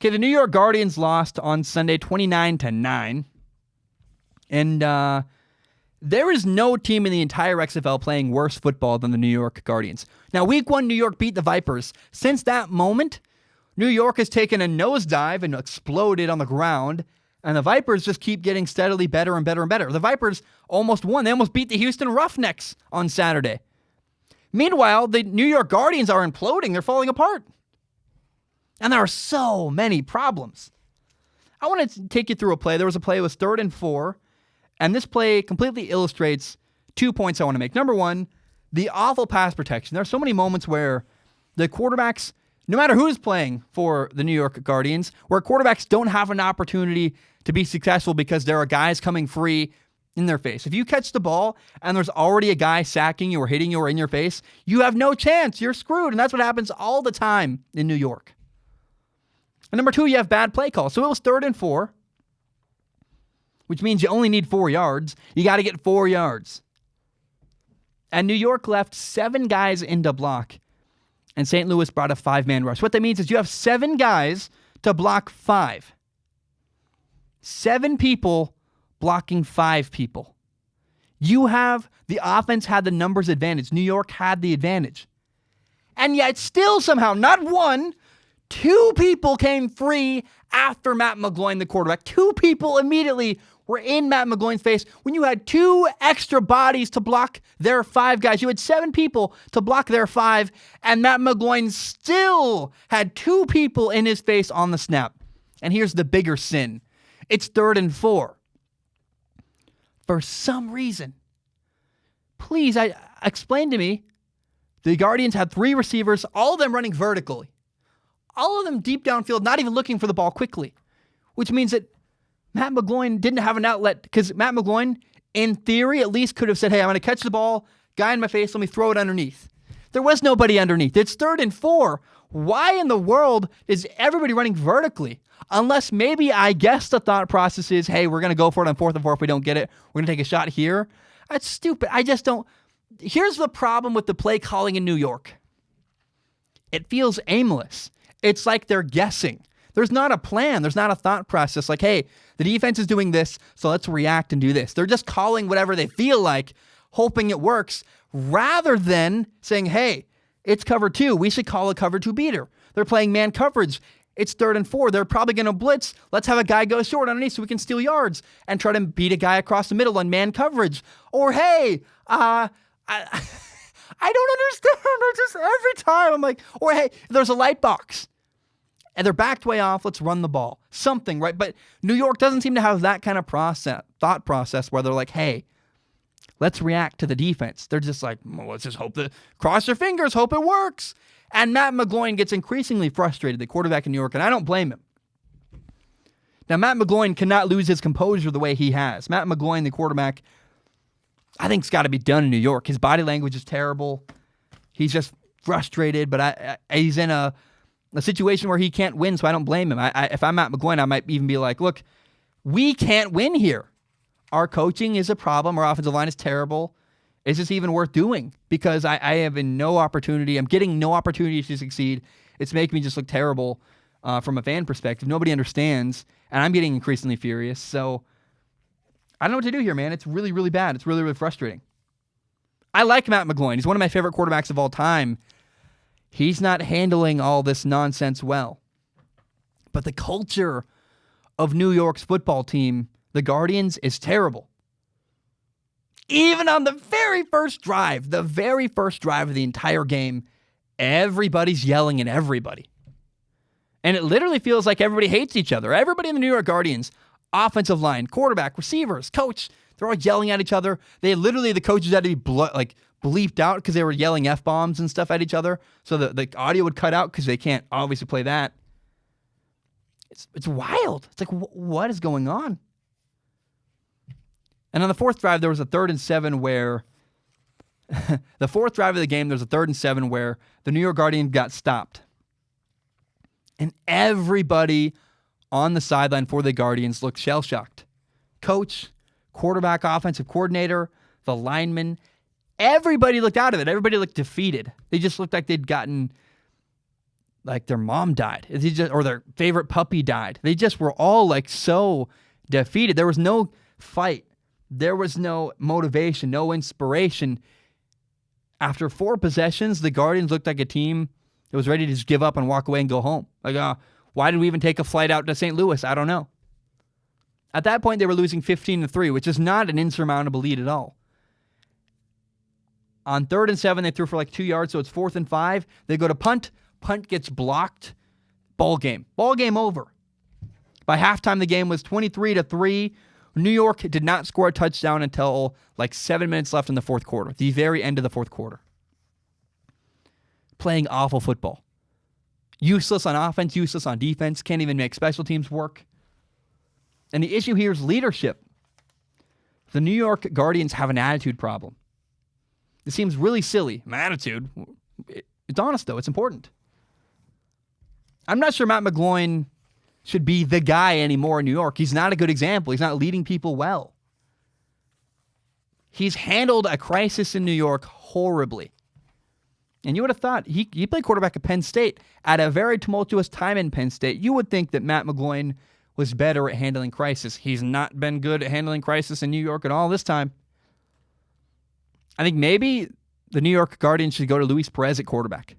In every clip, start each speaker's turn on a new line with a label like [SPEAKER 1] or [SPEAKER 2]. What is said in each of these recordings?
[SPEAKER 1] Okay, the New York Guardians lost on Sunday 29-9. And there is no team in the entire XFL playing worse football than the New York Guardians. Now, week 1, New York beat the Vipers. Since that moment, New York has taken a nosedive and exploded on the ground, and the Vipers just keep getting steadily better and better and better. The Vipers almost won. They almost beat the Houston Roughnecks on Saturday. Meanwhile, the New York Guardians are imploding. They're falling apart. And there are so many problems. I want to take you through a play. There was a play, it was 3rd and 4, and this play completely illustrates 2 points I want to make. Number one, the awful pass protection. There are so many moments where the quarterbacks, no matter who's playing for the New York Guardians, where quarterbacks don't have an opportunity to be successful because there are guys coming free in their face. If you catch the ball and there's already a guy sacking you or hitting you or in your face, you have no chance. You're screwed. And that's what happens all the time in New York. And number two, you have bad play calls. So it was 3rd and 4, which means you only need 4 yards. You got to get 4 yards. And New York left 7 guys into block, and St. Louis brought a 5-man rush. What that means is you have 7 guys to block 5. 7 people blocking 5 people. The offense had the numbers advantage. New York had the advantage. And yet still somehow, not 1, 2 people came free after Matt McGloin, the quarterback. 2 people immediately were in Matt McGloin's face when you had 2 extra bodies to block their 5 guys. You had 7 people to block their 5, and Matt McGloin still had 2 people in his face on the snap. And here's the bigger sin. It's 3rd and 4. For some reason, please, explain to me, the Guardians had 3 receivers, all of them running vertically. All of them deep downfield, not even looking for the ball quickly, which means that Matt McGloin didn't have an outlet, because Matt McGloin, in theory, at least could have said, hey, I'm going to catch the ball, guy in my face, let me throw it underneath. There was nobody underneath. It's 3rd and 4. Why in the world is everybody running vertically? Unless maybe, I guess the thought process is, hey, we're going to go for it on 4th and 4 if we don't get it. We're going to take a shot here. That's stupid. I just don't. Here's the problem with the play calling in New York. It feels aimless. It's like they're guessing. There's not a plan. There's not a thought process like, hey, the defense is doing this, so let's react and do this. They're just calling whatever they feel like, hoping it works, rather than saying, hey, it's cover 2. We should call a cover 2 beater. They're playing man coverage. It's 3rd and 4. They're probably going to blitz. Let's have a guy go short underneath so we can steal yards and try to beat a guy across the middle on man coverage. Or, hey, I don't understand. I just, every time I'm like, or hey, there's a light box and they're backed way off. Let's run the ball. Something, right? But New York doesn't seem to have that kind of thought process where they're like, hey, let's react to the defense. They're just like, well, let's just cross your fingers, hope it works. And Matt McGloin gets increasingly frustrated, the quarterback in New York, and I don't blame him. Now, Matt McGloin cannot lose his composure the way he has. Matt McGloin, the quarterback, I think it's got to be done in New York. His body language is terrible. He's just frustrated, but he's in a situation where he can't win, so I don't blame him. If I'm Matt McGloin, I might even be like, look, we can't win here. Our coaching is a problem. Our offensive line is terrible. Is this even worth doing? Because I have no opportunity. I'm getting no opportunity to succeed. It's making me just look terrible from a fan perspective. Nobody understands, and I'm getting increasingly furious. So I don't know what to do here, man. It's really, really bad. It's really, really frustrating. I like Matt McGloin. He's one of my favorite quarterbacks of all time. He's not handling all this nonsense well. But the culture of New York's football team, the Guardians, is terrible. Even on the very first drive of the entire game, everybody's yelling at everybody. And it literally feels like everybody hates each other. Everybody in the New York Guardians, offensive line, quarterback, receivers, coach, they're all yelling at each other. The coaches had to be bleeped out because they were yelling F-bombs and stuff at each other. So the audio would cut out because they can't obviously play that. It's wild. It's like, what is going on? And on the 4th drive, there was a 3rd and 7 where the 4th drive of the game, there was a 3rd and 7 where the New York Guardians got stopped. And everybody on the sideline for the Guardians looked shell-shocked. Coach, quarterback, offensive coordinator, the lineman, everybody looked out of it. Everybody looked defeated. They just looked like they'd gotten like their mom died, or their favorite puppy died. They just were all like so defeated. There was no fight. There was no motivation, no inspiration. After 4 possessions, the Guardians looked like a team that was ready to just give up and walk away and go home. Like, why did we even take a flight out to St. Louis? I don't know. At that point, they were losing 15-3, which is not an insurmountable lead at all. On 3rd and 7, they threw for like 2 yards, so it's 4th and 5. They go to punt. Punt gets blocked. Ball game. Ball game over. By halftime, the game was 23-3. New York did not score a touchdown until like 7 minutes left in the fourth quarter, the very end of the fourth quarter. Playing awful football. Useless on offense, useless on defense, can't even make special teams work. And the issue here is leadership. The New York Guardians have an attitude problem. It seems really silly. My attitude, it's honest though, it's important. I'm not sure Matt McGloin should be the guy anymore in New York. He's not a good example. He's not leading people well. He's handled a crisis in New York horribly. And you would have thought, he played quarterback at Penn State at a very tumultuous time in Penn State. You would think that Matt McGloin was better at handling crisis. He's not been good at handling crisis in New York at all this time. I think maybe the New York Guardians should go to Luis Perez at quarterback.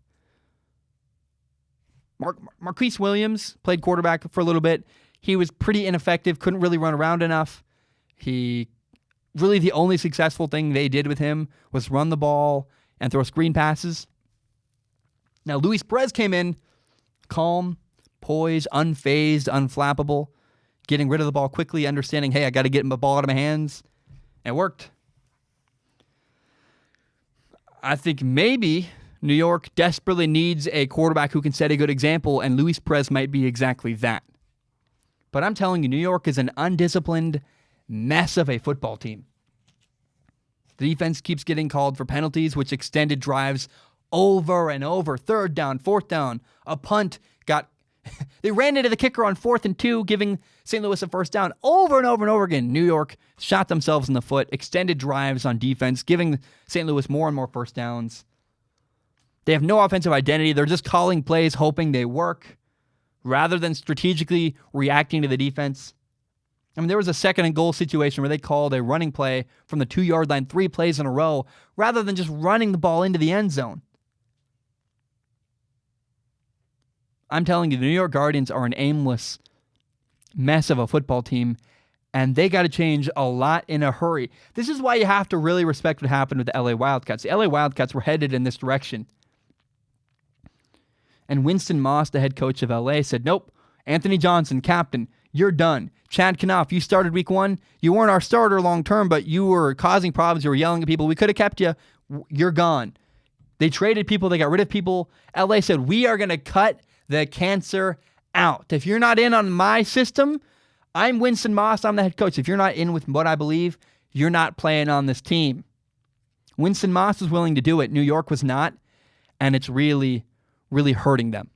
[SPEAKER 1] Marquise Williams played quarterback for a little bit. He was pretty ineffective, couldn't really run around enough. The only successful thing they did with him was run the ball and throw screen passes. Now, Luis Perez came in calm, poised, unfazed, unflappable, getting rid of the ball quickly, understanding, hey, I got to get the ball out of my hands. It worked. I think maybe New York desperately needs a quarterback who can set a good example, and Luis Perez might be exactly that. But I'm telling you, New York is an undisciplined mess of a football team. The defense keeps getting called for penalties, which extended drives over and over. 3rd down, 4th down, a punt they ran into the kicker on 4th and 2, giving St. Louis a first down over and over and over again. New York shot themselves in the foot, extended drives on defense, giving St. Louis more and more first downs. They have no offensive identity. They're just calling plays, hoping they work, rather than strategically reacting to the defense. I mean, there was a 2nd and goal situation where they called a running play from the 2-yard line 3 plays in a row, rather than just running the ball into the end zone. I'm telling you, the New York Guardians are an aimless mess of a football team, and they got to change a lot in a hurry. This is why you have to really respect what happened with the LA Wildcats. The LA Wildcats were headed in this direction. And Winston Moss, the head coach of LA, said, nope, Anthony Johnson, captain, you're done. Chad Knauf, you started week 1. You weren't our starter long term, but you were causing problems. You were yelling at people. We could have kept you. You're gone. They traded people. They got rid of people. LA said, we are going to cut the cancer out. If you're not in on my system, I'm Winston Moss. I'm the head coach. If you're not in with what I believe, you're not playing on this team. Winston Moss was willing to do it. New York was not, and it's really, really hurting them.